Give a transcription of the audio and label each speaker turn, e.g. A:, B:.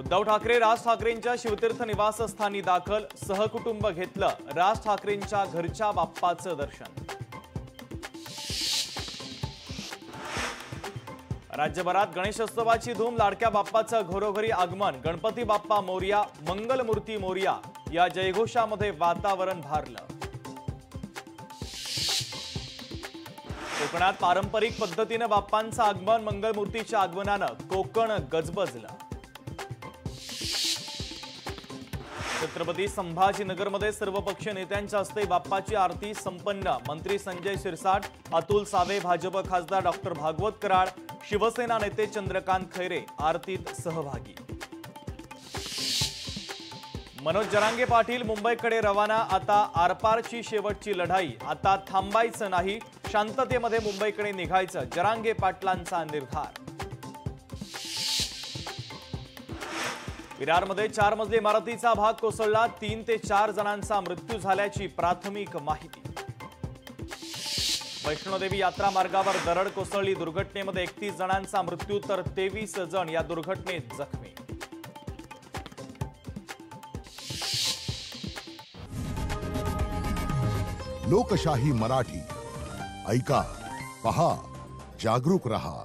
A: उद्धव ठाकरे राज ठाकरेंच्या शिवतीर्थ निवासस्थानी दाखल, सहकुटुंब घेतलं राज ठाकरेंच्या घरच्या बाप्पाचं दर्शन। राज्यभरात गणेशोत्सवाची धूम, लाडक्या बाप्पाचं घरोघरी आगमन। गणपती बाप्पा मोरया, मंगलमूर्ती मोरया या जयघोषामध्ये वातावरण भारलं। कोकणात पारंपरिक पद्धतीने बाप्पांचं आगमन, मंगलमूर्तीच्या आगमनानं कोकण गजबजलं। छत्रपती संभाजीनगरमध्ये सर्वपक्षीय नेत्यांच्या हस्ते बाप्पाची आरती संपन्न। मंत्री संजय शिरसाट, अतुल सावे, भाजप खासदार डॉक्टर भागवत कराड, शिवसेना नेते चंद्रकांत खैरे आरतीत सहभागी। मनोज जरांगे पाटील मुंबईकडे रवाना, आता आरपारची शेवटची लढाई, आता थांबायचं नाही, शांततेमध्ये मुंबईकडे निघायचं, जरांगे पाटलांचा निर्धार। विरारमध्ये 4 मजली इमारतीचा भाग कोसळला, 3 ते 4 जणांचा मृत्यू झाल्याची प्राथमिक माहिती। वैष्णोदेवी यात्रा मार्गावर दरड कोसळली, दुर्घटनेमध्ये 31 जणांचा मृत्यू तर 23 जण या दुर्घटनेत जखमी।
B: लोकशाही मराठी ऐका, पहा, जागरूक रहा।